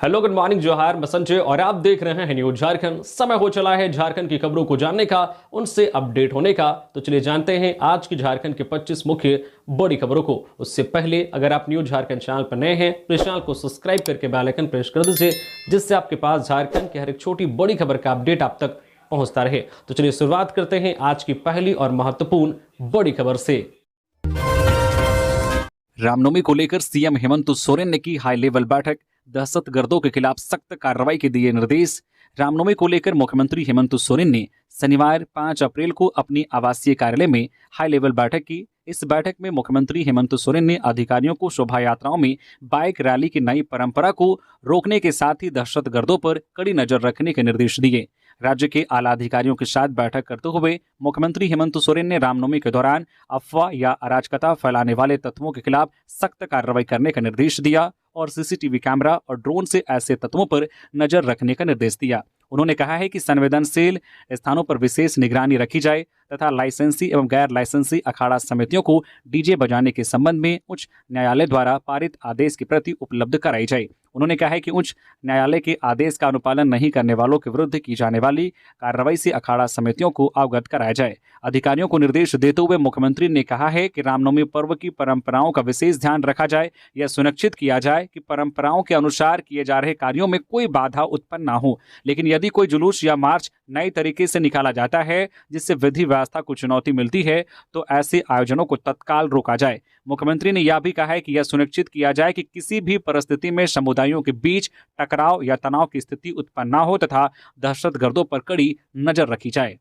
Hello, good morning, जोहार, मैं संजय और आप देख रहे हैं न्यूज झारखंड। समय हो चला है झारखंड की खबरों को जानने का, उनसे अपडेट होने का। तो चलिए जानते हैं आज की झारखंड के 25 मुख्य बड़ी खबरों को। उससे पहले अगर आप न्यूज झारखंड चैनल पर नए हैं तो इस चैनल को सब्सक्राइब करके बेल आइकन प्रेस कर दीजिए, जिससे आपके पास झारखंड की हर एक छोटी बड़ी खबर का अपडेट आप तक पहुंचता रहे। तो चलिए शुरुआत करते हैं आज की पहली और महत्वपूर्ण बड़ी खबर से। रामनवमी को लेकर सीएम हेमंत सोरेन ने की हाई लेवल बैठक, दहशतगर्दों के खिलाफ सख्त कार्रवाई के दिए निर्देश। रामनवमी को लेकर मुख्यमंत्री हेमंत सोरेन ने शनिवार 5 अप्रैल को अपनी आवासीय कार्यालय में हाई लेवल बैठक की। इस बैठक में मुख्यमंत्री हेमंत सोरेन ने अधिकारियों को शोभा यात्राओं में बाइक रैली की नई परंपरा को रोकने के साथ ही दहशतगर्दों पर कड़ी नजर रखने के निर्देश दिए। राज्य के आला अधिकारियों के साथ बैठक करते हुए मुख्यमंत्री हेमंत सोरेन ने रामनवमी के दौरान अफवाह या अराजकता फैलाने वाले तत्वों के खिलाफ सख्त कार्रवाई करने का निर्देश दिया और सीसीटीवी कैमरा और ड्रोन से ऐसे तत्वों पर नजर रखने का निर्देश दिया। उन्होंने कहा है कि संवेदनशील स्थानों पर विशेष निगरानी रखी जाए तथा लाइसेंसी एवं गैर लाइसेंसी अखाड़ा समितियों को डीजे बजाने के संबंध में उच्च न्यायालय द्वारा पारित आदेश की प्रति उपलब्ध कराई जाए। उन्होंने कहा है कि उच्च न्यायालय के आदेश का अनुपालन नहीं करने वालों के विरुद्ध की जाने वाली कार्रवाई से अखाड़ा समितियों को अवगत कराया जाए। अधिकारियों को निर्देश देते हुए मुख्यमंत्री ने कहा है कि रामनवमी पर्व की परंपराओं का विशेष ध्यान रखा जाए। यह सुनिश्चित किया जाए कि परंपराओं के अनुसार किए जा रहे कार्यों में कोई बाधा उत्पन्न न हो, लेकिन यदि कोई जुलूस या मार्च नए तरीके से निकाला जाता है जिससे विधि व्यवस्था को चुनौती मिलती है तो ऐसे आयोजनों को तत्काल रोका जाए। मुख्यमंत्री ने यह भी कहा है कि यह सुनिश्चित किया जाए कि किसी भी परिस्थिति में समुदायों के बीच टकराव या तनाव की स्थिति उत्पन्न न हो तथा दहशतगर्दों पर कड़ी नजर रखी जाए।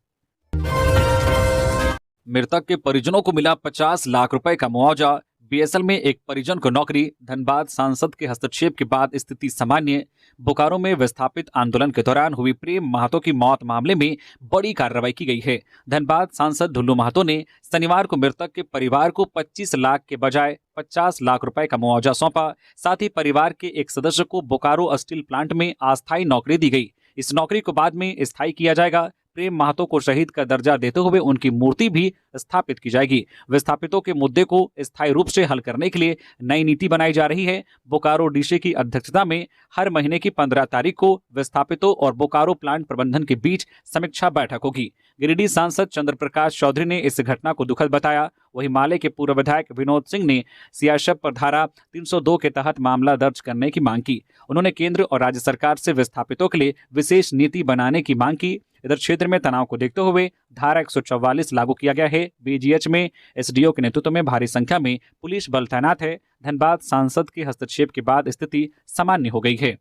मृतक के परिजनों को मिला 50 लाख रुपए का मुआवजा। बीएसएल में एक परिजन को नौकरी। धनबाद सांसद के हस्तक्षेप के बाद स्थिति सामान्य। बोकारो में विस्थापित आंदोलन के दौरान हुई प्रेम महतो की मौत मामले में बड़ी कार्रवाई की गई है। धनबाद सांसद ढुल्लू महतो ने शनिवार को मृतक के परिवार को 25 लाख के बजाय 50 लाख रुपए का मुआवजा सौंपा। साथ ही परिवार के एक सदस्य को बोकारो स्टील प्लांट में अस्थायी नौकरी दी गई। इस नौकरी को बाद में स्थायी किया जाएगा। प्रेम महतो को शहीद का दर्जा देते हुए उनकी मूर्ति भी स्थापित की जाएगी। विस्थापितों के मुद्दे को स्थायी रूप से हल करने के लिए नई नीति बनाई जा रही है। बोकारो डीसी की अध्यक्षता में हर महीने की 15 तारीख को विस्थापितों और बोकारो प्लांट प्रबंधन के बीच समीक्षा बैठक होगी। गिरिडीह सांसद चंद्र प्रकाश चौधरी ने इस घटना को दुखद बताया। वहीं माले के पूर्व विधायक विनोद सिंह ने सीआरपीएफ पर धारा 302 के तहत मामला दर्ज करने की मांग की। उन्होंने केंद्र और राज्य सरकार से विस्थापितों के लिए विशेष नीति बनाने की मांग की। इधर क्षेत्र में तनाव को देखते हुए धारा 144 लागू किया गया है। बीजीएच में एसडीओ के नेतृत्व में भारी संख्या में पुलिस बल तैनात है। धनबाद सांसद के हस्तक्षेप के बाद स्थिति सामान्य हो गई है।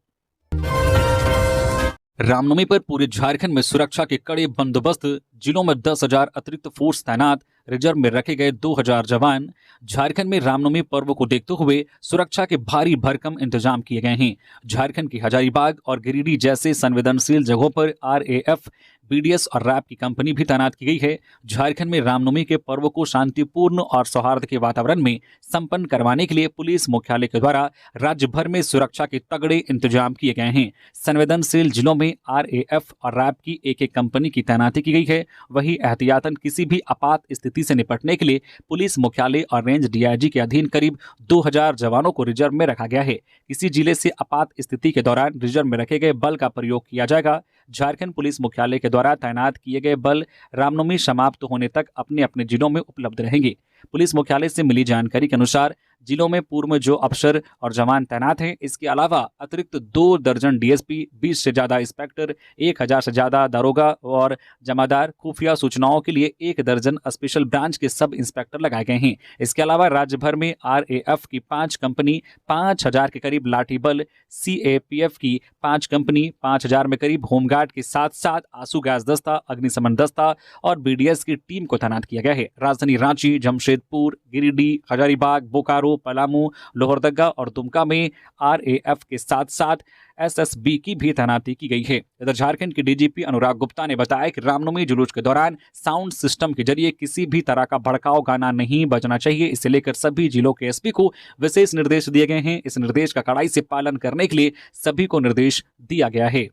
रामनवमी पर पूरे झारखंड में सुरक्षा के कड़े बंदोबस्त। जिलों में 10,000 अतिरिक्त फोर्स तैनात। रिजर्व में रखे गए 2,000 जवान। झारखंड में रामनवमी पर्व को देखते हुए सुरक्षा के भारी भरकम इंतजाम किए गए हैं। झारखंड की हजारीबाग और गिरिडीह जैसे संवेदनशील जगहों पर आरएएफ, बीडीएस और रैप की कंपनी भी तैनात की गई है। झारखंड में रामनवमी के पर्व को शांतिपूर्ण और सौहार्द के वातावरण में संपन्न करवाने के लिए पुलिस मुख्यालय के द्वारा राज्य भर में सुरक्षा के तगड़े इंतजाम किए गए हैं। संवेदनशील जिलों में आरएएफ और रैप की एक कंपनी की तैनाती की गई है। वहीं एहतियातन किसी भी आपात स्थिति से निपटने के लिए पुलिस मुख्यालय और रेंज डीआईजी के अधीन करीब 2,000 जवानों को रिजर्व में रखा गया है। किसी जिले से आपात स्थिति के दौरान रिजर्व में रखे गए बल का प्रयोग किया जाएगा। झारखंड पुलिस मुख्यालय के द्वारा तैनात किए गए बल रामनवमी समाप्त होने तक अपने अपने जिलों में उपलब्ध रहेंगे। पुलिस मुख्यालय से मिली जानकारी के अनुसार जिलों में पूर्व में जो अफसर और जवान तैनात हैं, इसके अलावा अतिरिक्त 2 दर्जन डीएसपी, 20 से ज्यादा इंस्पेक्टर, 1,000 से ज्यादा दारोगा और जमादार, खुफिया सूचनाओं के लिए 1 दर्जन स्पेशल ब्रांच के सब इंस्पेक्टर लगाए गए हैं। इसके अलावा राज्य भर में आरएएफ की 5 कंपनी, 5,000 के करीब लाठी बल, सीएपीएफ की 5 कंपनी, 5,000 में करीब होमगार्ड के साथ साथ आंसू गैस दस्ता, अग्निशमन दस्ता और बीडीएस की टीम को तैनात किया गया है। राजधानी रांची, जमशेदपुर, गिरिडीह, हजारीबाग, बोकारो, पलामू, लोहरदगा और दुमका में आरएएफ के साथ साथ एसएसबी की भी तैनाती की गई है। इधर झारखंड के डीजीपी अनुराग गुप्ता ने बताया कि रामनवमी जुलूस के दौरान साउंड सिस्टम के जरिए किसी भी तरह का भड़काऊ गाना नहीं बजना चाहिए। इसे लेकर सभी जिलों के एसपी को विशेष निर्देश दिए गए हैं। इस निर्देश का कड़ाई से पालन करने के लिए सभी को निर्देश दिया गया है।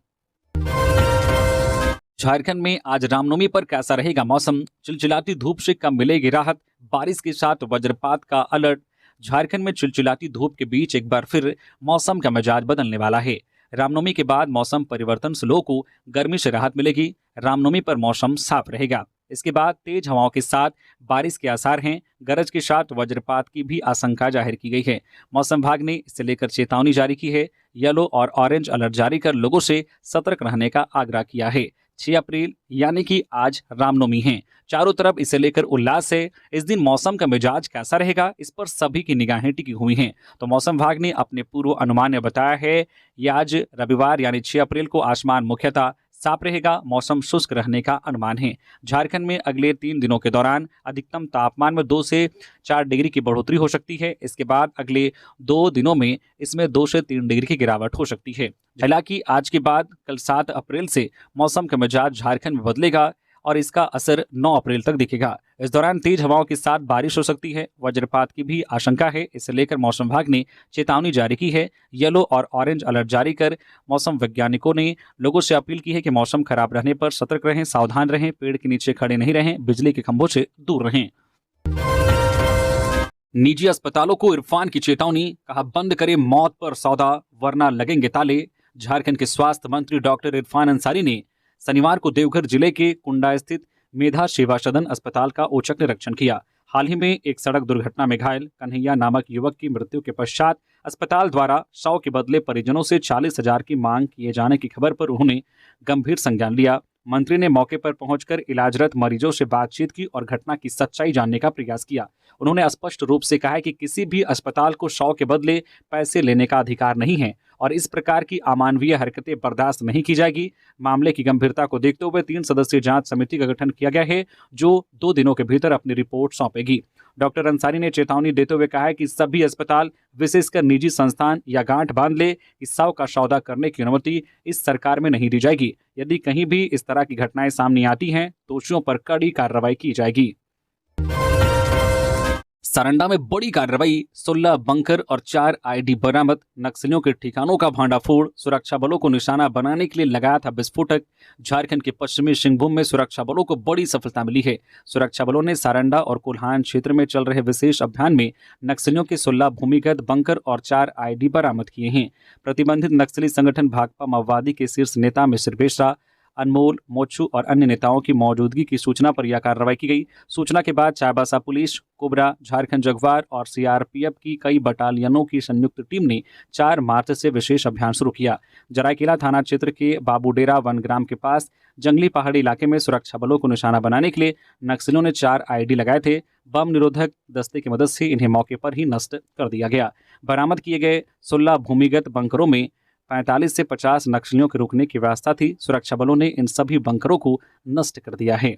झारखंड में आज रामनवमी पर कैसा रहेगा मौसम? चिलचिलाती धूप से कम मिलेगी राहत, बारिश के साथ वज्रपात का अलर्ट। झारखंड में चिलचिलाती धूप के बीच एक बार फिर मौसम का मिजाज बदलने वाला है। रामनवमी के बाद मौसम परिवर्तन से लोगों को गर्मी से राहत मिलेगी। रामनवमी पर मौसम साफ रहेगा। इसके बाद तेज हवाओं के साथ बारिश के आसार हैं। गरज के साथ वज्रपात की भी आशंका जाहिर की गई है। मौसम विभाग ने इसे लेकर चेतावनी जारी की है। येलो और ऑरेंज अलर्ट जारी कर लोगों से सतर्क रहने का आग्रह किया है। 6 अप्रैल यानी कि आज रामनवमी है। चारों तरफ इसे लेकर उल्लास है। इस दिन मौसम का मिजाज कैसा रहेगा, इस पर सभी की निगाहें टिकी हुई हैं। तो मौसम विभाग ने अपने पूर्व अनुमान में बताया है कि आज रविवार यानी 6 अप्रैल को आसमान मुख्यतः साफ रहेगा। मौसम शुष्क रहने का अनुमान है। झारखंड में अगले 3 दिनों के दौरान अधिकतम तापमान में 2 से 4 डिग्री की बढ़ोतरी हो सकती है। इसके बाद अगले 2 दिनों में इसमें 2 से 3 डिग्री की गिरावट हो सकती है। हालांकि आज के बाद कल 7 अप्रैल से मौसम का मिजाज झारखंड में बदलेगा और इसका असर 9 अप्रैल तक दिखेगा। इस दौरान तेज हवाओं के साथ बारिश हो सकती है। वज्रपात की भी आशंका है। इसे लेकर मौसम विभाग ने चेतावनी जारी की है। येलो और ऑरेंज अलर्ट जारी कर मौसम वैज्ञानिकों ने लोगों से अपील की है कि मौसम खराब रहने पर सतर्क रहें, सावधान रहें, पेड़ के नीचे खड़े नहीं रहें, बिजली के खंभों से दूर रहें। निजी अस्पतालों को इरफान की चेतावनी, कहा बंद करें मौत पर सौदा वरना लगेंगे ताले। झारखंड के स्वास्थ्य मंत्री डॉक्टर इरफान अंसारी ने शनिवार को देवघर जिले के कुंडा स्थित मेधा सेवा सदन अस्पताल का औचक निरीक्षण किया। हाल ही में एक सड़क दुर्घटना में घायल कन्हैया नामक युवक की मृत्यु के पश्चात अस्पताल द्वारा 100 के बदले परिजनों से 40,000 की मांग किए जाने की खबर पर उन्होंने गंभीर संज्ञान लिया। मंत्री ने मौके पर पहुंचकर इलाजरत मरीजों से बातचीत की और घटना की सच्चाई जानने का प्रयास किया। उन्होंने स्पष्ट रूप से कहा कि किसी भी अस्पताल को 100 के बदले पैसे लेने का अधिकार नहीं है और इस प्रकार की अमानवीय हरकतें बर्दाश्त नहीं की जाएगी। मामले की गंभीरता को देखते हुए 3 सदस्यीय जांच समिति का गठन किया गया है, जो 2 दिनों के भीतर अपनी रिपोर्ट सौंपेगी। डॉक्टर अंसारी ने चेतावनी देते हुए कहा है कि सभी अस्पताल, विशेषकर निजी संस्थान, या गांठ बांध ले कि 100 का सौदा करने की अनुमति इस सरकार में नहीं दी जाएगी। यदि कहीं भी इस तरह की घटनाएं सामने आती हैं, दोषियों पर कड़ी कार्रवाई की जाएगी। सारंडा में बड़ी कार्रवाई, 16 बंकर और 4 आईडी बरामद। नक्सलियों के ठिकानों का भांडाफोड़, सुरक्षा बलों को निशाना बनाने के लिए लगाया था विस्फोटक। झारखंड के पश्चिमी सिंहभूम में सुरक्षा बलों को बड़ी सफलता मिली है। सुरक्षा बलों ने सारंडा और कोल्हान क्षेत्र में चल रहे विशेष अभियान में नक्सलियों के 16 भूमिगत बंकर और 4 आईडी बरामद किए हैं। प्रतिबंधित नक्सली संगठन भाकपा माओवादी के शीर्ष नेता मिश्र बेसरा, अनमोल, मोचू और अन्य नेताओं की मौजूदगी की सूचना पर यह कार्रवाई की गई। सूचना के बाद Chaibasa police, cobra, Jharkhand Jaguar और सीआरपीएफ की कई बटालियनों की संयुक्त टीम ने 4 मार्च से विशेष अभियान शुरू किया। जरायकेला थाना क्षेत्र के बाबूडेरा वनग्राम के पास जंगली पहाड़ी इलाके में सुरक्षा बलों को निशाना बनाने के लिए नक्सलियों ने 4 आईडी लगाए थे। बम निरोधक दस्ते की मदद से इन्हें मौके पर ही नष्ट कर दिया गया। बरामद किए गए 16 भूमिगत बंकरों में 45 से 50 नक्सलियों के रुकने की व्यवस्था थी। सुरक्षा बलों ने इन सभी बंकरों को नष्ट कर दिया है।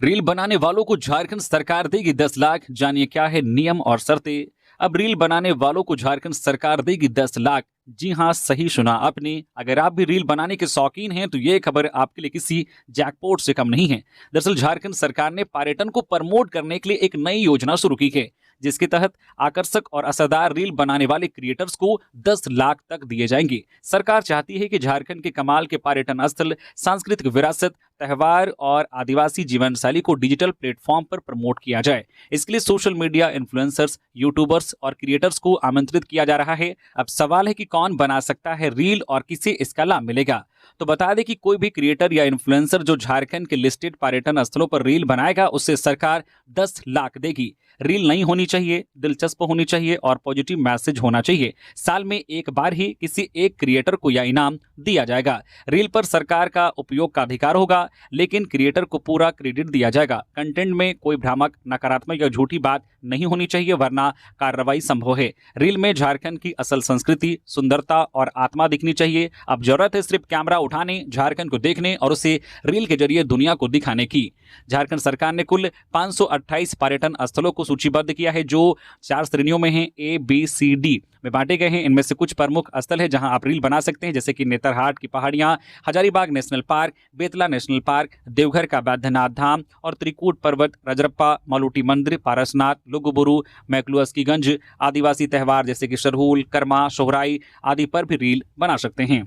रील बनाने वालों को झारखंड सरकार देगी 10 लाख। जानिए क्या है नियम और शर्तें। अब रील बनाने वालों को झारखंड सरकार देगी 10 लाख। जी हां, सही सुना आपने। अगर आप भी रील बनाने के शौकीन हैं तो ये खबर आपके लिए किसी जैकपॉट से कम नहीं है। दरअसल झारखंड सरकार ने पर्यटन को प्रमोट करने के लिए एक नई योजना शुरू की है, जिसके तहत आकर्षक और असरदार रील बनाने वाले क्रिएटर्स को 10 लाख तक दिए जाएंगे। सरकार चाहती है कि झारखंड के कमाल के पर्यटन स्थल, सांस्कृतिक विरासत, त्योहार और आदिवासी जीवन शैली को डिजिटल प्लेटफॉर्म पर प्रमोट किया जाए। इसके लिए सोशल मीडिया इन्फ्लुएंसर्स, यूट्यूबर्स और क्रिएटर्स को आमंत्रित किया जा रहा है। अब सवाल है कि कौन बना सकता है रील और किसे इसका लाभ मिलेगा। तो बता दें कि कोई भी क्रिएटर या इन्फ्लुएंसर जो झारखंड के लिस्टेड पर्यटन स्थलों पर रील बनाएगा, उससे सरकार 10 लाख देगी। रील नहीं होनी चाहिए, दिलचस्प होनी चाहिए और पॉजिटिव मैसेज होना चाहिए। साल में एक बार ही किसी एक क्रिएटर को यह इनाम दिया जाएगा। रील पर सरकार का उपयोग का अधिकार होगा, लेकिन क्रिएटर को पूरा क्रेडिट दिया जाएगा। कंटेंट में कोई भ्रामक, नकारात्मक या झूठी बात नहीं होनी चाहिए, वरना कार्रवाई संभव है। रील में झारखंड की असल संस्कृति, सुंदरता और आत्मा दिखनी चाहिए। अब जरूरत है सिर्फ कैमरा उठाने, झारखंड को देखने और उसे रील के जरिए दुनिया को दिखाने की। झारखंड सरकार ने कुल 528 पर्यटन स्थलों को सूचीबद्ध किया है, जो 4 श्रेणियों में हैं, A, B, C, D में बांटे गए हैं। इनमें से कुछ प्रमुख स्थल है जहां आप रील बना सकते हैं, जैसे कि नेतरहाट की पहाड़ियां, Hazaribagh national park, Betla national park, Deoghar का बैद्यनाथ धाम और त्रिकूट पर्वत, रजरप्पा, मलूटी मंदिर, पारसनाथ, लुगुबुरु, मैक्लुअस्कीगंज, आदिवासी त्योहार जैसे कि सरहूल, कर्मा, सोहराई आदि पर भी रील बना सकते हैं।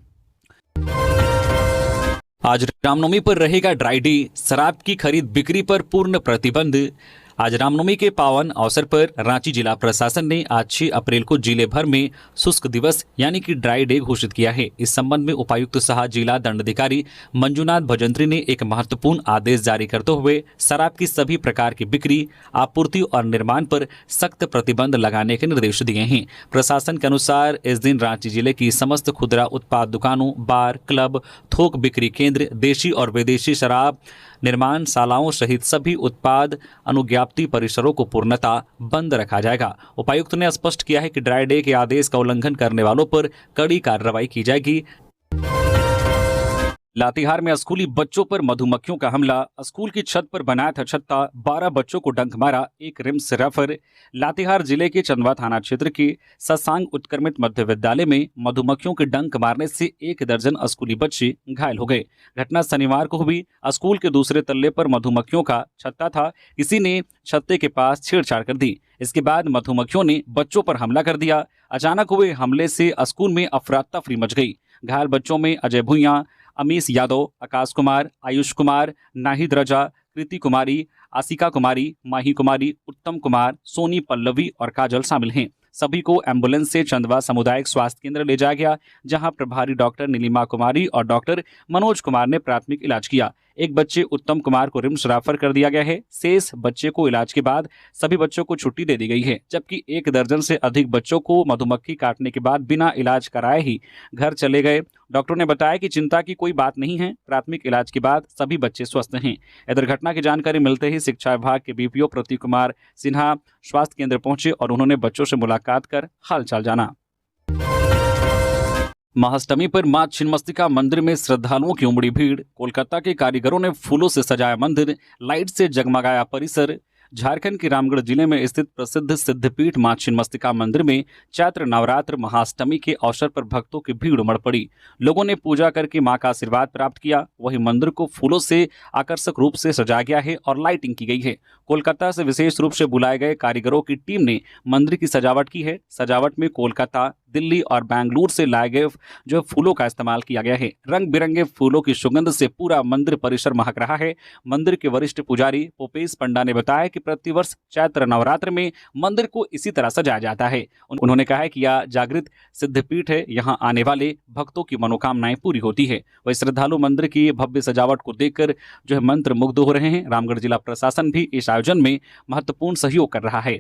आज रामनवमी पर रहेगा ड्राई डे। शराब की खरीद बिक्री पर पूर्ण प्रतिबंध। आज रामनवमी के पावन अवसर पर रांची जिला प्रशासन ने आज 6 अप्रैल को जिले भर में शुष्क दिवस यानी कि ड्राई डे घोषित किया है। इस संबंध में उपायुक्त सह जिला दंडाधिकारी मंजुनाथ भजंत्री ने एक महत्वपूर्ण आदेश जारी करते हुए शराब की सभी प्रकार की बिक्री, आपूर्ति और निर्माण पर सख्त प्रतिबंध लगाने के निर्देश दिए हैं। प्रशासन के अनुसार इस दिन रांची जिले की समस्त खुदरा उत्पाद दुकानों, बार, क्लब, थोक बिक्री केंद्र, देशी और विदेशी शराब निर्माणशालाओं सहित सभी उत्पाद अनुज्ञाप्ति परिसरों को पूर्णतः बंद रखा जाएगा। उपायुक्त ने स्पष्ट किया है कि ड्राई डे के आदेश का उल्लंघन करने वालों पर कड़ी कार्रवाई की जाएगी। लातेहार में स्कूली बच्चों पर मधुमक्खियों का हमला, स्कूल की छत पर बनाया था छत्ता, 12 बच्चों को डंक मारा, एक रिम्स रेफर। लातेहार जिले के चंदवा थाना क्षेत्र के सत्सांग उत्क्रमित मध्य विद्यालय में मधुमक्खियों के डंक मारने से 1 दर्जन स्कूली बच्चे घायल हो गए। घटना शनिवार को हुई। स्कूल के दूसरे तल्ले पर मधुमक्खियों का छत्ता था, किसी ने छत्ते के पास छेड़छाड़ कर दी। इसके बाद मधुमक्खियों ने बच्चों पर हमला कर दिया। अचानक हुए हमले से स्कूल में अफरा तफरी मच गई। घायल बच्चों में अजय भुइयां, अमीश यादव, आकाश कुमार, आयुष कुमार, नाहिद रजा, कृति कुमारी, आसिका कुमारी, माही कुमारी, उत्तम कुमार, सोनी पल्लवी और काजल शामिल हैं। सभी को एम्बुलेंस से चंदवा सामुदायिक स्वास्थ्य केंद्र ले जाया गया, जहां प्रभारी डॉक्टर नीलिमा कुमारी और डॉक्टर मनोज कुमार ने प्राथमिक इलाज किया। एक बच्चे उत्तम कुमार को रिम्स रेफर कर दिया गया है। शेष बच्चे को इलाज के बाद सभी बच्चों को छुट्टी दे दी गई है, जबकि 1 दर्जन से अधिक बच्चों को मधुमक्खी काटने के बाद बिना इलाज कराए ही घर चले गए। डॉक्टरों ने बताया कि चिंता की कोई बात नहीं है, प्राथमिक इलाज के बाद सभी बच्चे स्वस्थ हैं। इधर घटना की जानकारी मिलते ही शिक्षा विभाग के बीपीओ प्रतीक कुमार सिन्हा स्वास्थ्य केंद्र पहुंचे और उन्होंने बच्चों से मुलाकात कर हालचाल जाना। महाअष्टमी पर मां छिन्नमस्तिका मंदिर में श्रद्धालुओं की उमड़ी भीड़। कोलकाता के कारीगरों ने फूलों से सजाया मंदिर, लाइट से जगमगाया परिसर। झारखंड के रामगढ़ जिले में स्थित प्रसिद्ध सिद्धपीठ मां छिन्नमस्तिका मंदिर में चैत्र नवरात्र महाअष्टमी के अवसर पर भक्तों की भीड़ उमड़ पड़ी। लोगों ने पूजा करके मां का आशीर्वाद प्राप्त किया। वहीं मंदिर को फूलों से आकर्षक रूप से सजाया गया है और लाइटिंग की गई है। कोलकाता से विशेष रूप से बुलाए गए कारीगरों की टीम ने मंदिर की सजावट की है। सजावट में कोलकाता, दिल्ली और बेंगलुरु से लाए गए जो फूलों का इस्तेमाल किया गया है। रंग बिरंगे फूलों की सुगंध से पूरा मंदिर परिसर महक रहा है। मंदिर के वरिष्ठ पुजारी भूपेश पंडा ने बताया कि प्रतिवर्ष चैत्र नवरात्र में मंदिर को इसी तरह सजाया जाता है। उन्होंने कहा है कि यह जागृत सिद्धपीठ है, यहाँ आने वाले भक्तों की मनोकामनाएं पूरी होती है। वही श्रद्धालु मंदिर की भव्य सजावट को देखकर जो है मंत्र मुग्ध हो रहे हैं। रामगढ़ जिला प्रशासन भी इस आयोजन में महत्वपूर्ण सहयोग कर रहा है।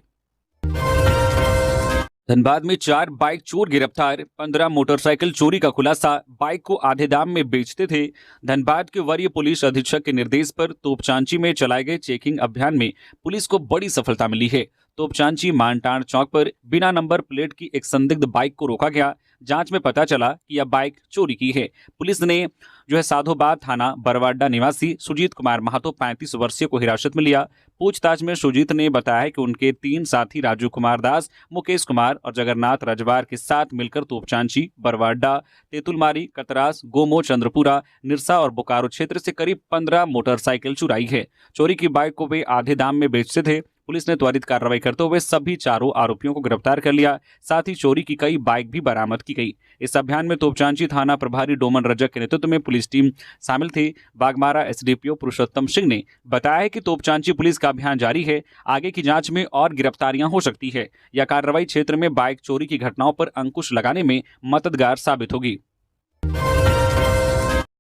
धनबाद में 4 बाइक चोर गिरफ्तार, 15 मोटरसाइकिल चोरी का खुलासा, बाइक को आधे दाम में बेचते थे। धनबाद के वरीय पुलिस अधीक्षक के निर्देश पर तोपचांची में चलाए गए चेकिंग अभियान में पुलिस को बड़ी सफलता मिली है। तोपचांची मानटांड चौक पर बिना नंबर प्लेट की एक संदिग्ध बाइक को रोका गया। जांच में पता चला कि यह बाइक चोरी की है। पुलिस ने जो है साधोबाद थाना बरवाडा निवासी सुजीत कुमार महतो 35 वर्षीय को हिरासत में लिया। पूछताछ में सुजीत ने बताया कि उनके 3 साथी राजू कुमार दास, मुकेश कुमार और जगन्नाथ रजवार के साथ मिलकर तोपचांची, बरवाडा, तेतुलमारी, कतरास, गोमो, चंद्रपुरा, निरसा और बोकारो क्षेत्र से करीब 15 मोटरसाइकिल चुराई है। चोरी की बाइक को वे आधे दाम में बेचते थे। पुलिस ने त्वरित कार्रवाई करते हुए सभी 4 आरोपियों को गिरफ्तार कर लिया। साथ ही चोरी की कई बाइक भी बरामद की गई। इस अभियान में तोपचांची थाना प्रभारी डोमन रजक के नेतृत्व में पुलिस टीम शामिल थी। बागमारा एसडीपीओ पुरुषोत्तम सिंह ने बताया कि तोपचांची पुलिस का अभियान जारी है। आगे की जांच में और गिरफ्तारियां हो सकती है। यह कार्रवाई क्षेत्र में बाइक चोरी की घटनाओं पर अंकुश लगाने में मददगार साबित होगी।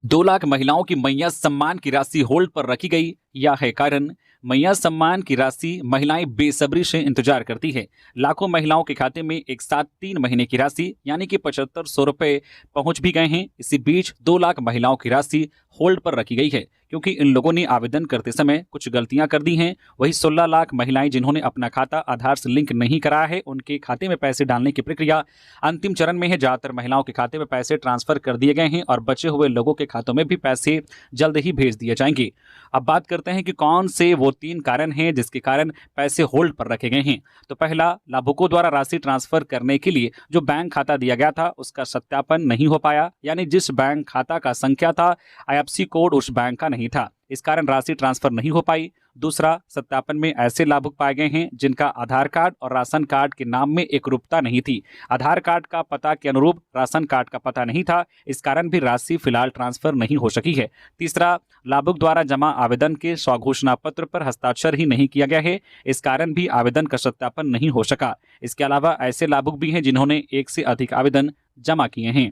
2 लाख महिलाओं की मैया सम्मान की राशि होल्ड पर रखी गई। यह है कारण। मैया सम्मान की राशि महिलाएं बेसब्री से इंतजार करती है। लाखों महिलाओं के खाते में एक साथ 3 महीने की राशि यानी कि 7500 रुपए पहुंच भी गए हैं। इसी बीच 2 लाख महिलाओं की राशि होल्ड पर रखी गई है क्योंकि इन लोगों ने आवेदन करते समय कुछ गलतियां कर दी हैं। वही 16 लाख महिलाएं जिन्होंने अपना खाता आधार से लिंक नहीं करा है, उनके खाते में पैसे डालने की प्रक्रिया अंतिम चरण में है। ज्यादातर महिलाओं के खाते में पैसे ट्रांसफर कर दिए गए हैं और बचे हुए लोगों के खातों में भी पैसे जल्द ही भेज दिए जाएंगे। अब बात करते हैं कि कौन से वो 3 कारण हैं जिसके कारण पैसे होल्ड पर रखे गए हैं। तो पहला, लाभुकों द्वारा राशि ट्रांसफर करने के लिए जो बैंक खाता दिया गया था उसका सत्यापन नहीं हो पाया, यानी जिस बैंक खाता का संख्या था IFSC कोड उस बैंक का नहीं था, इस कारण राशि ट्रांसफर नहीं हो पाई। दूसरा, सत्यापन में ऐसे लाभुक पाए गए हैं जिनका आधार कार्ड और राशन कार्ड के नाम में एकरूपता नहीं थी। आधार कार्ड का पता के अनुरूप राशन कार्ड का पता नहीं था, इस कारण भी राशि फिलहाल ट्रांसफर नहीं हो सकी है। तीसरा, लाभुक द्वारा जमा आवेदन के स्वघोषणा पत्र पर हस्ताक्षर ही नहीं किया गया है, इस कारण भी आवेदन का सत्यापन नहीं हो सका। इसके अलावा ऐसे लाभुक भी हैं जिन्होंने एक से अधिक आवेदन जमा किए हैं।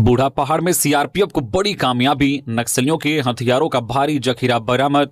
बूढ़ा पहाड़ में सीआरपीएफ को बड़ी कामयाबी, नक्सलियों के हथियारों का भारी जखीरा बरामद।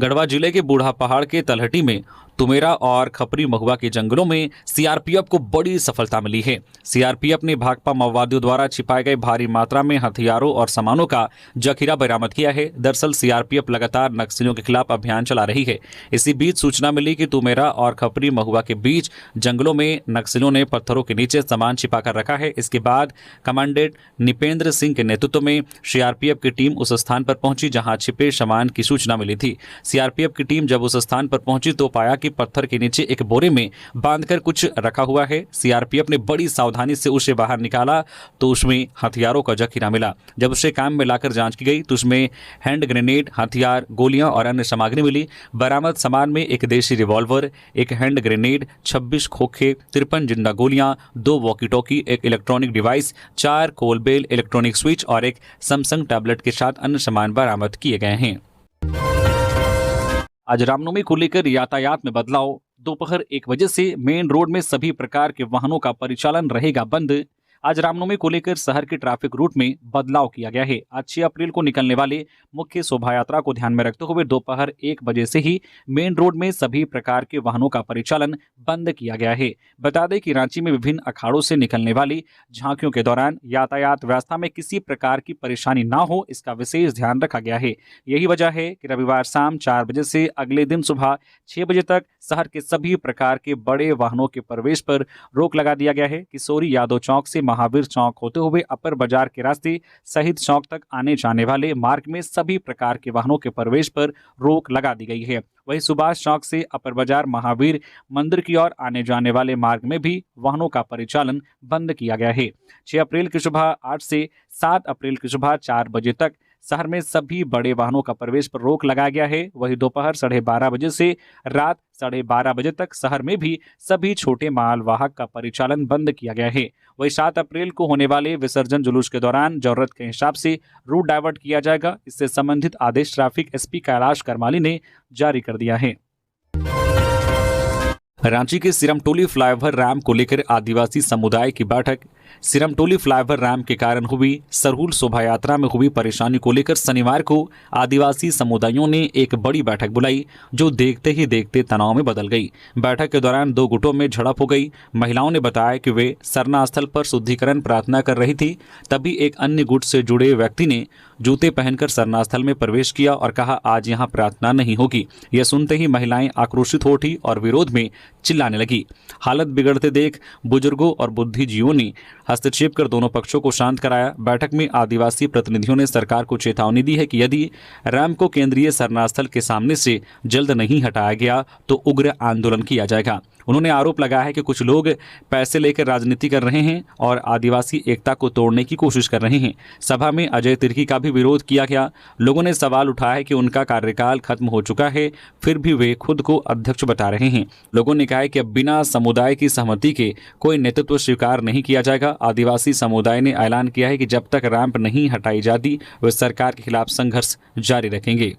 गढ़वा जिले के बूढ़ा पहाड़ के तलहटी में तुमेरा और खपरी महुआ के जंगलों में सीआरपीएफ को बड़ी सफलता मिली है। सीआरपीएफ ने भाकपा माओवादियों द्वारा छिपाए गए भारी मात्रा में हथियारों और सामानों का जखीरा बरामद किया है। दरअसल सीआरपीएफ लगातार नक्सलियों के खिलाफ अभियान चला रही है। इसी बीच सूचना मिली कि तुमेरा और खपरी महुआ के बीच जंगलों में नक्सलियों ने पत्थरों के नीचे सामान छिपा कर रखा है। इसके बाद कमांडेंट निपेंद्र सिंह के नेतृत्व में सीआरपीएफ की टीम उस स्थान पर पहुंची जहां छिपे सामान की सूचना मिली थी। सीआरपीएफ की टीम जब उस स्थान पर पहुंची तो पाया कि पत्थर के नीचे एक बोरे में बांधकर कुछ रखा हुआ है। सीआरपीएफ ने बड़ी सावधानी से उसे बाहर निकाला तो उसमें हथियारों का जखीरा मिला। जब उसे काम में लाकर जांच की गई तो उसमें हैंड ग्रेनेड, हथियार, गोलियां और अन्य सामग्री मिली। बरामद सामान में एक देशी रिवॉल्वर, एक हैंड ग्रेनेड, 26 खोखे, 53 जिंदा गोलियां, 2 वॉकी टॉकी, एक इलेक्ट्रॉनिक डिवाइस, 4 कोलबेल इलेक्ट्रॉनिक स्विच और एक सैमसंग टैबलेट के साथ अन्य सामान बरामद किए गए हैं। आज रामनवमी को लेकर यातायात में बदलाव। दोपहर 1 बजे से मेन रोड में सभी प्रकार के वाहनों का परिचालन रहेगा बंद। आज रामनवमी को लेकर शहर के ट्रैफिक रूट में बदलाव किया गया है। आज 6 अप्रैल को निकलने वाले मुख्य शोभा यात्रा को ध्यान में रखते हुए दोपहर 1 बजे से ही मेन रोड में सभी प्रकार के वाहनों का परिचालन बंद किया गया है। बता दें कि रांची में विभिन्न अखाड़ों से निकलने वाली झांकियों के दौरान यातायात व्यवस्था में किसी प्रकार की परेशानी ना हो, इसका विशेष ध्यान रखा गया है। यही वजह है कि रविवार शाम 4 बजे से अगले दिन सुबह 6 बजे तक शहर के सभी प्रकार के बड़े वाहनों के प्रवेश पर रोक लगा दिया गया है। किशोरी यादव चौक से महावीर चौक होते हुए अपर बाजार के रास्ते शहीद चौक तक आने जाने वाले मार्ग में सभी प्रकार के वाहनों के प्रवेश पर रोक लगा दी गई है। वहीं सुभाष चौक से अपर बाजार महावीर मंदिर की ओर आने जाने वाले मार्ग में भी वाहनों का परिचालन बंद किया गया है। 6 अप्रैल की सुबह 8 से 7 अप्रैल की सुबह 4 बजे तक शहर में सभी बड़े वाहनों का प्रवेश पर रोक लगाया गया है। वहीं दोपहर 12:30 बजे से रात 12:30 बजे तक शहर में भी सभी छोटे माल वाहक का परिचालन बंद किया गया है। वहीं 7 अप्रैल को होने वाले विसर्जन जुलूस के दौरान जरूरत के हिसाब से रूट डाइवर्ट किया जाएगा। इससे संबंधित आदेश ट्रैफिक एसपी कैलाश करमाली ने जारी कर दिया है। रांची के सिरमटोली फ्लाईओवर रैम्प को लेकर आदिवासी समुदाय की बैठक। सिरमटोली फ्लाईओवर रैम्प के कारण हुई सरहुल शोभा यात्रा में हुई परेशानी को लेकर शनिवार को आदिवासी समुदायों ने एक बड़ी बैठक बुलाई, जो देखते ही देखते तनाव में बदल गई। बैठक के दौरान 2 गुटों में झड़प हो गई। महिलाओं ने बताया कि वे सरना स्थल पर शुद्धिकरण प्रार्थना कर रही थी, तभी एक अन्य गुट से जुड़े व्यक्ति ने जूते पहनकर सरना स्थल में प्रवेश किया और कहा, आज यहाँ प्रार्थना नहीं होगी। यह सुनते ही महिलाएं आक्रोशित हो उठी और विरोध में चिल्लाने लगी। हालत बिगड़ते देख बुजुर्गों और बुद्धिजीवियों ने हस्तक्षेप कर दोनों पक्षों को शांत कराया। बैठक में आदिवासी प्रतिनिधियों ने सरकार को चेतावनी दी है कि यदि रैम्प को केंद्रीय सरना स्थल के सामने से जल्द नहीं हटाया गया तो उग्र आंदोलन किया जाएगा। उन्होंने आरोप लगाया है कि कुछ लोग पैसे लेकर राजनीति कर रहे हैं और आदिवासी एकता को तोड़ने की कोशिश कर रहे हैं। सभा में अजय तिर्की का भी विरोध किया गया। लोगों ने सवाल उठाया है कि उनका कार्यकाल खत्म हो चुका है, फिर भी वे खुद को अध्यक्ष बता रहे हैं। लोगों ने कहा है कि अब बिना समुदाय की सहमति के कोई नेतृत्व स्वीकार नहीं किया जाएगा। आदिवासी समुदाय ने ऐलान किया है कि जब तक रैंप नहीं हटाई जाती वे सरकार के खिलाफ संघर्ष जारी रखेंगे।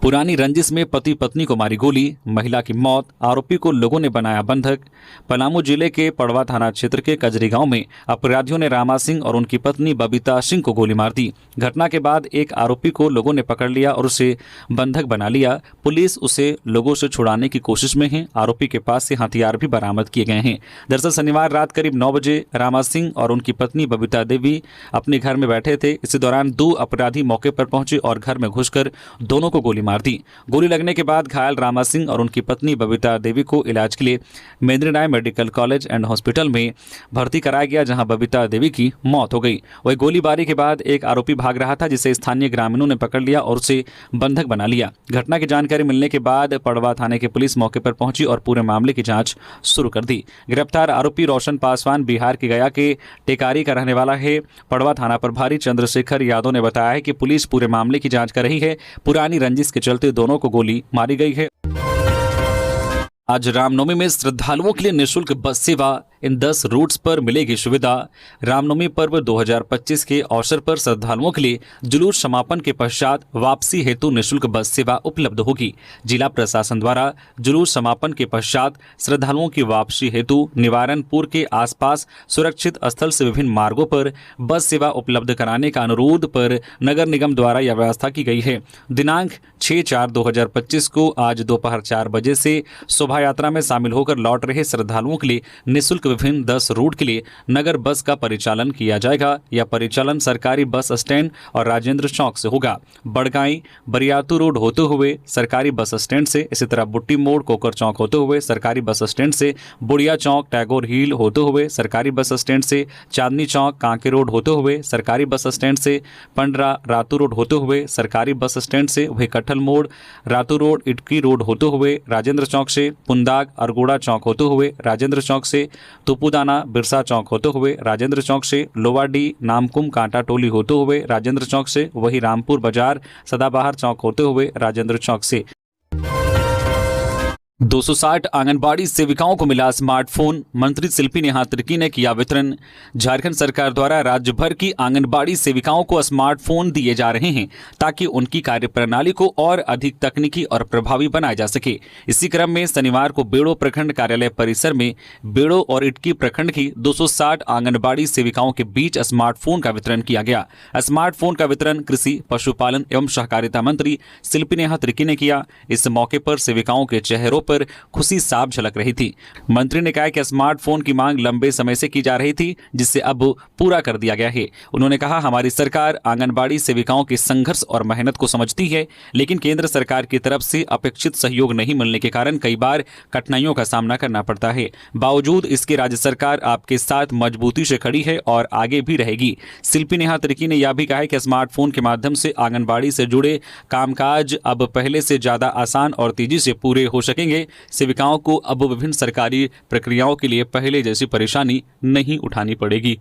पुरानी रंजिश में पति पत्नी को मारी गोली, महिला की मौत, आरोपी को लोगों ने बनाया बंधक। पलामू जिले के पड़वा थाना क्षेत्र के कजरी गांव में अपराधियों ने रामा सिंह और उनकी पत्नी बबीता सिंह को गोली मार दी। घटना के बाद एक आरोपी को लोगों ने पकड़ लिया और उसे बंधक बना लिया। पुलिस उसे लोगों से छुड़ाने की कोशिश में है। आरोपी के पास से हथियार भी बरामद किए गए हैं। दरअसल शनिवार रात करीब 9 बजे रामा सिंह और उनकी पत्नी बबीता देवी अपने घर में बैठे थे। इसी दौरान 2 अपराधी मौके पर पहुंचे और घर में घुसकर दोनों को गोली मार मार दी। गोली लगने के बाद घायल रामा सिंह और उनकी पत्नी बबीता देवी को इलाज के लिए Medini Rai medical college and hospital में भर्ती कराया गया, जहां बबीता देवी की मौत हो गई। वही गोलीबारी के बाद एक आरोपी भाग रहा था, जिसे स्थानीय ग्रामीणों ने पकड़ लिया और उसे बंधक बना लिया। घटना की जानकारी मिलने के बाद पड़वा थाने की पुलिस मौके पर पहुंची और पूरे मामले की जांच शुरू कर दी। गिरफ्तार आरोपी रोशन पासवान बिहार के गया के टेकारी का रहने वाला है। पड़वा थाना प्रभारी चंद्रशेखर यादव ने बताया है कि पुलिस पूरे मामले की जांच कर रही है। पुरानी रंजिश के चलते दोनों को गोली मारी गई है। आज रामनवमी में श्रद्धालुओं के लिए निःशुल्क बस सेवा, इन 10 रूट्स पर मिलेगी सुविधा। रामनवमी पर्व 2025 के अवसर पर श्रद्धालुओं के लिए जुलूस समापन के पश्चात वापसी हेतु निःशुल्क बस सेवा उपलब्ध होगी। जिला प्रशासन द्वारा जुलूस समापन के पश्चात श्रद्धालुओं की वापसी हेतु निवारणपुर के आसपास सुरक्षित स्थल से विभिन्न मार्गों पर बस सेवा उपलब्ध कराने का अनुरोध पर नगर निगम द्वारा यह व्यवस्था की गई है। दिनांक 6/4/2025 को आज दोपहर 4 बजे से शोभा यात्रा में शामिल होकर लौट रहे श्रद्धालुओं के लिए निःशुल्क विभिन्न 10 रूट के लिए नगर बस का परिचालन किया जाएगा। यह परिचालन सरकारी बस स्टैंड और राजेंद्र चौक से होगा। बड़गाई बरियातू रोड होते हुए सरकारी बस स्टैंड से, इसी तरह बुट्टी मोड़ कोकर चौक होते हुए सरकारी बस स्टैंड से, बुढ़िया चौक टैगोर हिल होते हुए सरकारी बस स्टैंड से, चांदनी चौक कांके रोड होते हुए सरकारी बस स्टैंड से, पंडरा रातू रोड होते हुए सरकारी बस स्टैंड से, वही कटहल मोड़ रातू रोड इटकी रोड होते हुए राजेंद्र चौक से, पुंदाग अरगोड़ा चौक होते हुए राजेंद्र चौक से, तुपुदाना बिरसा चौक होते हुए राजेंद्र चौक से, लोवाडी नामकुम कांटा टोली होते हुए राजेंद्र चौक से, वही रामपुर बाजार सदाबहार चौक होते हुए राजेंद्र चौक से। 260 आंगनबाड़ी सेविकाओं को मिला स्मार्टफोन, मंत्री शिल्पी नेहा तिर्की ने किया वितरण। झारखंड सरकार द्वारा राज्य भर की आंगनबाड़ी सेविकाओं को स्मार्टफोन दिए जा रहे हैं ताकि उनकी कार्यप्रणाली को और अधिक तकनीकी और प्रभावी बनाया जा सके। इसी क्रम में शनिवार को बेड़ो प्रखंड कार्यालय परिसर में बेड़ो और इटकी प्रखंड की 260 आंगनबाड़ी सेविकाओं के बीच स्मार्टफोन का वितरण किया गया। स्मार्टफोन का वितरण कृषि, पशुपालन एवं सहकारिता मंत्री शिल्पी नेहा तिर्की ने किया। इस मौके पर सेविकाओं के चेहरों पर खुशी साफ झलक रही थी। मंत्री ने कहा कि स्मार्टफोन की मांग लंबे समय से की जा रही थी, जिसे अब पूरा कर दिया गया है। उन्होंने कहा, हमारी सरकार आंगनबाड़ी सेविकाओं के संघर्ष और मेहनत को समझती है, लेकिन केंद्र सरकार की तरफ से अपेक्षित सहयोग नहीं मिलने के कारण कई बार कठिनाइयों का सामना करना पड़ता है। बावजूद इसके राज्य सरकार आपके साथ मजबूती से खड़ी है और आगे भी रहेगी। शिल्पी नेहा तिर्की ने यह भी कहा कि स्मार्टफोन के माध्यम से आंगनबाड़ी से जुड़े कामकाज अब पहले से ज्यादा आसान और तेजी से पूरे हो सकेंगे। सेविकाओं को अब विभिन्न सरकारी प्रक्रियाओं के लिए पहले जैसी परेशानी नहीं उठानी पड़ेगी।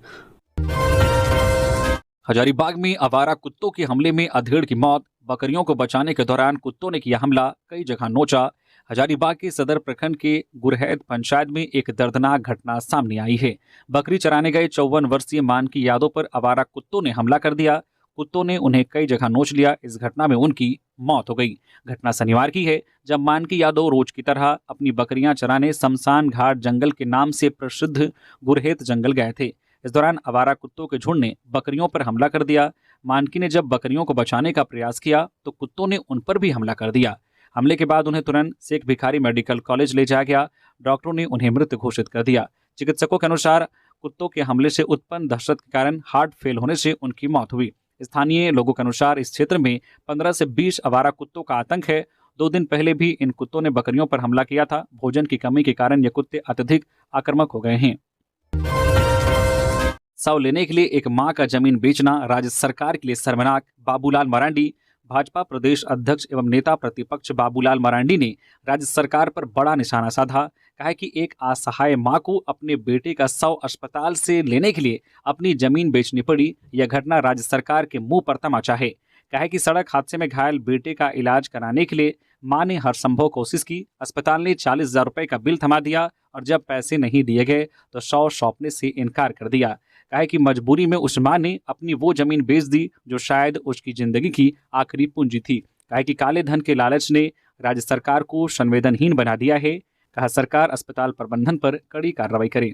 हजारीबाग में आवारा कुत्तों के हमले में अधेड़ की मौत, बकरियों को बचाने के दौरान कुत्तों ने किया हमला, कई जगह नोचा। हजारीबाग के सदर प्रखंड के गुरहैद पंचायत में एक दर्दनाक घटना सामने आई है। बकरी चराने गए 54 वर्षीय मानकी यादव पर आवारा कुत्तों ने हमला कर दिया। कुत्तों ने उन्हें कई जगह नोच लिया। इस घटना में उनकी मौत हो गई। घटना शनिवार की है, जब मानकी यादव रोज की तरह अपनी बकरियां चराने शमशान घाट जंगल के नाम से प्रसिद्ध गुरहेत जंगल गए थे। इस दौरान आवारा कुत्तों के झुंड ने बकरियों पर हमला कर दिया। मानकी ने जब बकरियों को बचाने का प्रयास किया तो कुत्तों ने उन पर भी हमला कर दिया। हमले के बाद उन्हें तुरंत शेख भिखारी मेडिकल कॉलेज ले जाया गया। डॉक्टरों ने उन्हें मृत घोषित कर दिया। चिकित्सकों के अनुसार कुत्तों के हमले से उत्पन्न दहशत के कारण हार्ट फेल होने से उनकी मौत हुई। स्थानीय लोगों के अनुसार इस क्षेत्र में 15 से 20 आवारा कुत्तों का आतंक है। 2 दिन पहले भी इन कुत्तों ने बकरियों पर हमला किया था। भोजन की कमी के कारण ये कुत्ते अत्यधिक आक्रामक हो गए हैं। शव लेने के लिए एक मां का जमीन बेचना राज्य सरकार के लिए शर्मनाक, बाबूलाल मरांडी। भाजपा प्रदेश अध्यक्ष एवं नेता प्रतिपक्ष बाबूलाल मरांडी ने राज्य सरकार पर बड़ा निशाना साधा। कहा कि एक असहाय मां को अपने बेटे का शव अस्पताल से लेने के लिए अपनी जमीन बेचनी पड़ी। यह घटना राज्य सरकार के मुंह पर तमाचा है। कहा कि सड़क हादसे में घायल बेटे का इलाज कराने के लिए मां ने हर संभव कोशिश की। अस्पताल ने 40,000 रुपए का बिल थमा दिया और जब पैसे नहीं दिए गए तो शव सौंपने से इनकार कर दिया। कहा कि मजबूरी में उस मां ने अपनी वो जमीन बेच दी जो शायद उसकी जिंदगी की आखिरी पूंजी थी। कहा कि काले धन के लालच ने राज्य सरकार को संवेदनहीन बना दिया है। कहा सरकार अस्पताल प्रबंधन पर कड़ी कार्रवाई करे।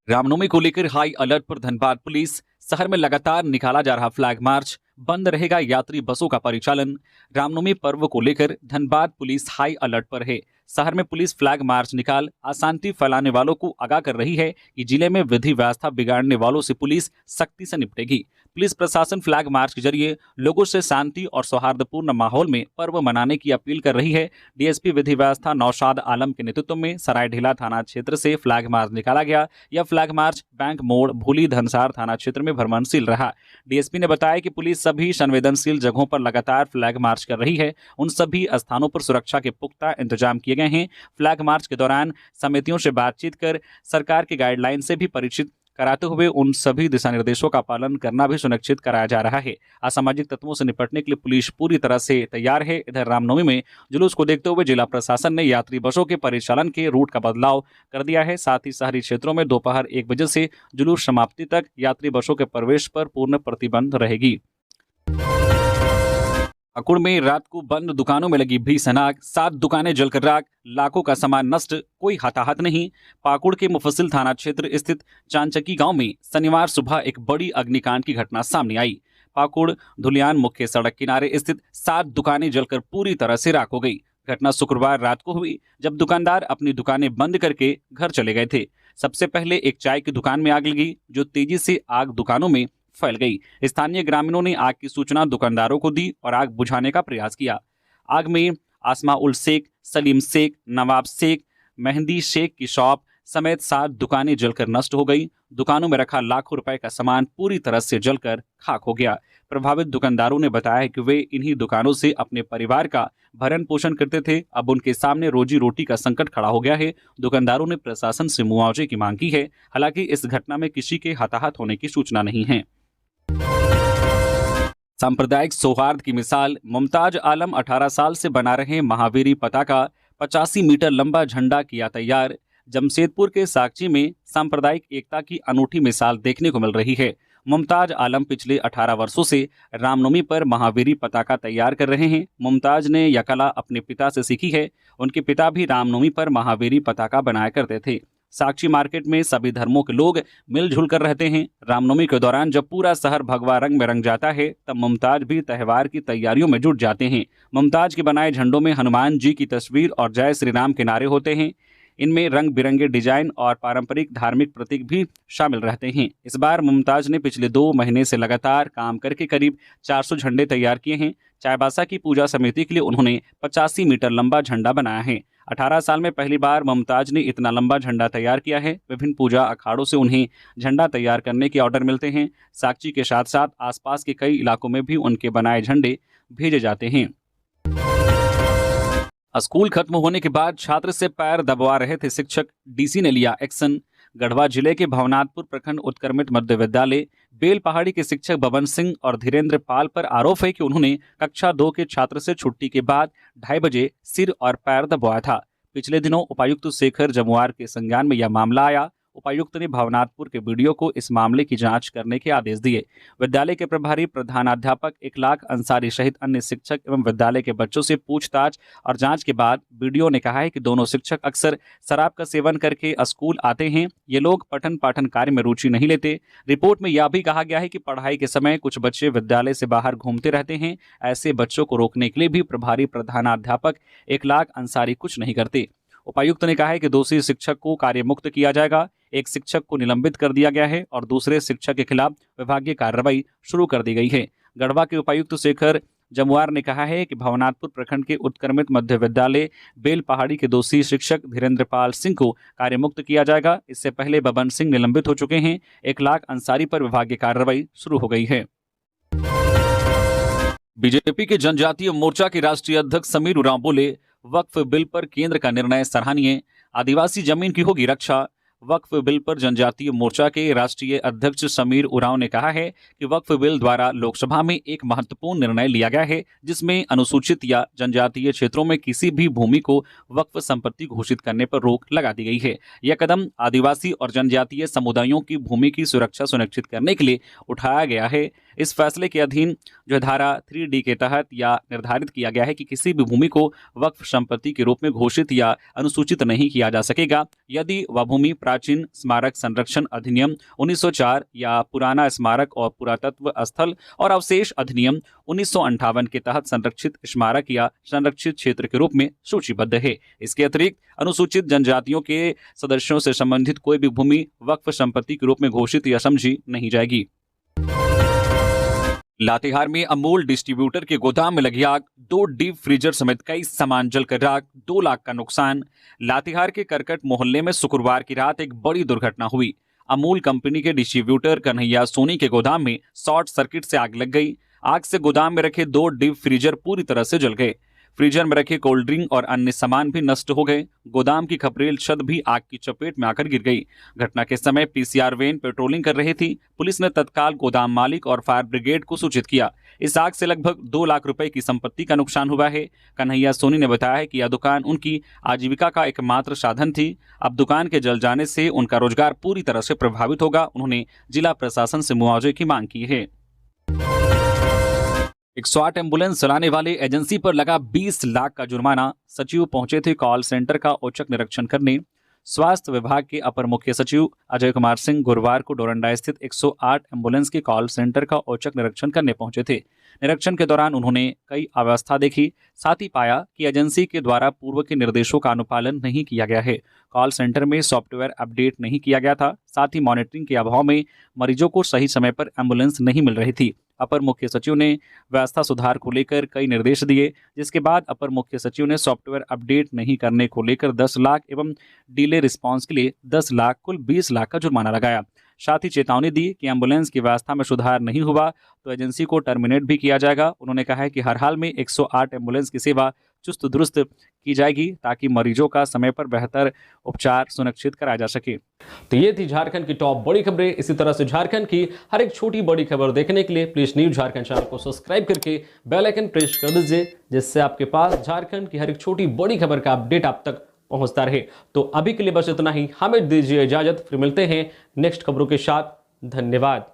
रामनवमी को लेकर हाई अलर्ट पर धनबाद पुलिस। शहर में लगातार निकाला जा रहा फ्लैग मार्च, बंद रहेगा यात्री बसों का परिचालन। रामनवमी पर्व को लेकर धनबाद पुलिस हाई अलर्ट पर है। शहर में पुलिस फ्लैग मार्च निकाल अशांति फैलाने वालों को आगाह कर रही है कि जिले में विधि व्यवस्था बिगाड़ने वालों से पुलिस सख्ती से निपटेगी। पुलिस प्रशासन फ्लैग मार्च के जरिए लोगों से शांति और सौहार्दपूर्ण माहौल में पर्व मनाने की अपील कर रही है। डीएसपी विधि व्यवस्था नौशाद आलम के नेतृत्व में सरायढेला थाना क्षेत्र से फ्लैग मार्च निकाला गया। यह फ्लैग मार्च बैंक मोड़, भूली, धनसार थाना क्षेत्र में भ्रमणशील रहा। डीएसपी ने बताया कि पुलिस सभी संवेदनशील जगहों पर लगातार फ्लैग मार्च कर रही है। उन सभी स्थानों पर सुरक्षा के पुख्ता इंतजाम किए गए हैं। फ्लैग मार्च के दौरान समितियों से बातचीत कर सरकार की गाइडलाइन से भी परिचित कराते हुए उन सभी दिशा निर्देशों का पालन करना भी सुनिश्चित कराया जा रहा है। असामाजिक तत्वों से निपटने के लिए पुलिस पूरी तरह से तैयार है। इधर रामनवमी में जुलूस को देखते हुए जिला प्रशासन ने यात्री बसों के परिचालन के रूट का बदलाव कर दिया है। साथ ही शहरी क्षेत्रों में दोपहर 1 बजे से जुलूस समाप्ति तक यात्री बसों के प्रवेश पर पूर्ण प्रतिबंध रहेगी। पाकुड़ में रात को बंद दुकानों में लगी भीषण आग, 7 दुकानें जलकर राख, लाखों का सामान नष्ट, कोई हताहत नहीं। पाकुड़ के मुफस्सिल थाना क्षेत्र स्थित चांचकी गांव में शनिवार सुबह एक बड़ी अग्निकांड की घटना सामने आई। पाकुड़ धुलियान मुख्य सड़क किनारे स्थित 7 दुकानें जलकर पूरी तरह से राख हो गई। घटना शुक्रवार रात को हुई जब दुकानदार अपनी दुकानें बंद करके घर चले गए थे। सबसे पहले एक चाय की दुकान में आग लगी, जो तेजी से आग दुकानों में फैल गई। स्थानीय ग्रामीणों ने आग की सूचना दुकानदारों को दी और आग बुझाने का प्रयास किया। आग में आसमा उल शेख, सलीम शेख, नवाब शेख, मेहंदी शेख की शॉप समेत 7 दुकानें जलकर नष्ट हो गई। दुकानों में रखा लाखों रुपए का सामान पूरी तरह से जलकर खाक हो गया। प्रभावित दुकानदारों ने बताया कि वे इन्हीं दुकानों से अपने परिवार का भरण पोषण करते थे। अब उनके सामने रोजी रोटी का संकट खड़ा हो गया है। दुकानदारों ने प्रशासन से मुआवजे की मांग की है। हालांकि इस घटना में किसी के हताहत होने की सूचना नहीं है। सांप्रदायिक सौहार्द की मिसाल मुमताज आलम 18 साल से बना रहे महावीरी पताका 85 मीटर लंबा झंडा किया तैयार। जमशेदपुर के साकची में सांप्रदायिक एकता की अनूठी मिसाल देखने को मिल रही है। मुमताज आलम पिछले 18 वर्षों से रामनवमी पर महावीरी पताका तैयार कर रहे हैं। मुमताज ने यह कला अपने पिता से सीखी है। उनके पिता भी रामनवमी पर महावीरी पताका बनाया करते थे। साक्षी मार्केट में सभी धर्मों के लोग मिलजुल कर रहते हैं। रामनवमी के दौरान जब पूरा शहर भगवा रंग में रंग जाता है, तब मुमताज भी त्योहार की तैयारियों में जुट जाते हैं। मुमताज के बनाए झंडों में हनुमान जी की तस्वीर और जय श्री राम के नारे होते हैं। इनमें रंग बिरंगे डिजाइन और पारंपरिक धार्मिक प्रतीक भी शामिल रहते हैं। इस बार मुमताज ने पिछले 2 महीने से लगातार काम करके करीब 400 झंडे तैयार किए हैं। चाईबासा की पूजा समिति के लिए उन्होंने 85 मीटर लंबा झंडा बनाया है। 18 साल में पहली बार मुमताज ने इतना लंबा झंडा तैयार किया है। विभिन्न पूजा अखाड़ों से उन्हें झंडा तैयार करने के ऑर्डर मिलते हैं। साकची के साथ साथ आसपास के कई इलाकों में भी उनके बनाए झंडे भेजे जाते हैं। स्कूल खत्म होने के बाद छात्र से पैर दबवा रहे थे शिक्षक, डीसी ने लिया एक्शन। गढ़वा जिले के भवनाथपुर प्रखंड उत्क्रमित मध्य विद्यालय बेल पहाड़ी के शिक्षक बबन सिंह और धीरेन्द्र पाल पर आरोप है कि उन्होंने कक्षा 2 के छात्र से छुट्टी के बाद 2:30 बजे सिर और पैर दबाया था। पिछले दिनों उपायुक्त शेखर जमुआर के संज्ञान में यह मामला आया। उपायुक्त ने भवनाथपुर के वीडियो को इस मामले की जांच करने के आदेश दिए। विद्यालय के प्रभारी प्रधानाध्यापक इखलाक अंसारी सहित अन्य शिक्षक एवं विद्यालय के बच्चों से पूछताछ और जांच के बाद वीडियो ने कहा है कि दोनों शिक्षक अक्सर शराब का सेवन करके स्कूल आते हैं। ये लोग पठन पाठन कार्य में रुचि नहीं लेते। रिपोर्ट में यह भी कहा गया है कि पढ़ाई के समय कुछ बच्चे विद्यालय से बाहर घूमते रहते हैं। ऐसे बच्चों को रोकने के लिए भी प्रभारी प्रधानाध्यापक इखलाक अंसारी कुछ नहीं करते। उपायुक्त ने कहा है कि दोषी शिक्षक को कार्यमुक्त किया जाएगा। एक शिक्षक को निलंबित कर दिया गया है और दूसरे शिक्षक के खिलाफ विभागीय कार्रवाई शुरू कर दी गई है। गढ़वा के उपायुक्त शेखर जमुआर ने कहा है कि भवनाथपुर प्रखंड के उत्क्रमित मध्य विद्यालय बेल पहाड़ी के दोषी शिक्षक धीरेन्द्र पाल सिंह को कार्यमुक्त किया जाएगा। इससे पहले बबन सिंह निलंबित हो चुके हैं। इखलाक अंसारी पर विभागीय कार्रवाई शुरू हो गई है। बीजेपी के जनजातीय मोर्चा के राष्ट्रीय अध्यक्ष समीर उरांव बोले, वक्फ बिल पर केंद्र का निर्णय सराहनीय, आदिवासी जमीन की होगी रक्षा। वक्फ बिल पर जनजातीय मोर्चा के राष्ट्रीय अध्यक्ष समीर उरांव ने कहा है कि वक्फ बिल द्वारा लोकसभा में एक महत्वपूर्ण निर्णय लिया गया है, जिसमें अनुसूचित या जनजातीय क्षेत्रों में किसी भी भूमि को वक्फ संपत्ति घोषित करने पर रोक लगा दी गई है। यह कदम आदिवासी और जनजातीय समुदायों की भूमि की सुरक्षा सुनिश्चित करने के लिए उठाया गया है। इस फैसले के अधीन जो धारा 3D के तहत या निर्धारित किया गया है कि किसी भी भूमि को वक्फ संपत्ति के रूप में घोषित या अनुसूचित नहीं किया जा सकेगा यदि वह भूमि प्राचीन स्मारक संरक्षण अधिनियम 1904 या पुराना स्मारक और पुरातत्व स्थल और अवशेष अधिनियम 1958 के तहत संरक्षित स्मारक या संरक्षित क्षेत्र के रूप में सूचीबद्ध है। इसके अतिरिक्त अनुसूचित जनजातियों के सदस्यों से संबंधित कोई भी भूमि वक्फ संपत्ति के रूप में घोषित या समझी नहीं जाएगी। लातेहार में अमूल डिस्ट्रीब्यूटर के गोदाम में लगी आग, 2 डीप फ्रीजर समेत कई सामान जलकर राख, 2 लाख का नुकसान। लातेहार के करकट मोहल्ले में शुक्रवार की रात एक बड़ी दुर्घटना हुई। अमूल कंपनी के डिस्ट्रीब्यूटर कन्हैया सोनी के गोदाम में शॉर्ट सर्किट से आग लग गई। आग से गोदाम में रखे 2 डीप फ्रीजर पूरी तरह से जल गए। फ्रीजर में रखे कोल्ड ड्रिंक और अन्य सामान भी नष्ट हो गए। गोदाम की खपरेल छत भी आग की चपेट में आकर गिर गई। घटना के समय पीसीआर वैन पेट्रोलिंग कर रही थी। पुलिस ने तत्काल गोदाम मालिक और फायर ब्रिगेड को सूचित किया। इस आग से लगभग 2 लाख रुपए की संपत्ति का नुकसान हुआ है। कन्हैया सोनी ने बताया है कि यह दुकान उनकी आजीविका का एकमात्र साधन थी। अब दुकान के जल जाने से उनका रोजगार पूरी तरह से प्रभावित होगा। उन्होंने जिला प्रशासन से मुआवजे की मांग की है। 108 एम्बुलेंस चलाने वाले एजेंसी पर लगा 20 लाख का जुर्माना। सचिव पहुंचे थे कॉल सेंटर का औचक निरीक्षण करने। स्वास्थ्य विभाग के अपर मुख्य सचिव अजय कुमार सिंह गुरुवार को डोरंडा स्थित 108 एम्बुलेंस के कॉल सेंटर का औचक निरीक्षण करने पहुंचे थे। निरीक्षण के दौरान उन्होंने कई अव्यवस्था देखी। साथ ही पाया कि एजेंसी के द्वारा पूर्व के निर्देशों का अनुपालन नहीं किया गया है। कॉल सेंटर में सॉफ्टवेयर अपडेट नहीं किया गया था। साथ ही मॉनिटरिंग के अभाव में मरीजों को सही समय पर एम्बुलेंस नहीं मिल रही थी। अपर मुख्य सचिव ने व्यवस्था सुधार को लेकर कई निर्देश दिए, जिसके बाद अपर मुख्य सचिव ने सॉफ्टवेयर अपडेट नहीं करने को लेकर 10 लाख एवं डिले रिस्पांस के लिए 10 लाख कुल 20 लाख का जुर्माना लगाया। साथ ही चेतावनी दी कि एम्बुलेंस की व्यवस्था में सुधार नहीं हुआ तो एजेंसी को टर्मिनेट भी किया जाएगा। उन्होंने कहा है कि हर हाल में 108 एम्बुलेंस की सेवा चुस्त दुरुस्त की जाएगी ताकि मरीजों का समय पर बेहतर उपचार सुनिश्चित कराया जा सके। तो ये थी झारखंड की टॉप बड़ी खबरें। इसी तरह से झारखंड की हर एक छोटी बड़ी खबर देखने के लिए प्लीज न्यूज झारखंड चैनल को सब्सक्राइब करके बेल आइकन प्रेस कर दीजिए, जिससे आपके पास झारखंड की हर एक छोटी बड़ी खबर का अपडेट आप तक पहुंचता रहे। तो अभी के लिए बस इतना ही। हमें दीजिए इजाजत, फिर मिलते हैं नेक्स्ट खबरों के साथ। धन्यवाद।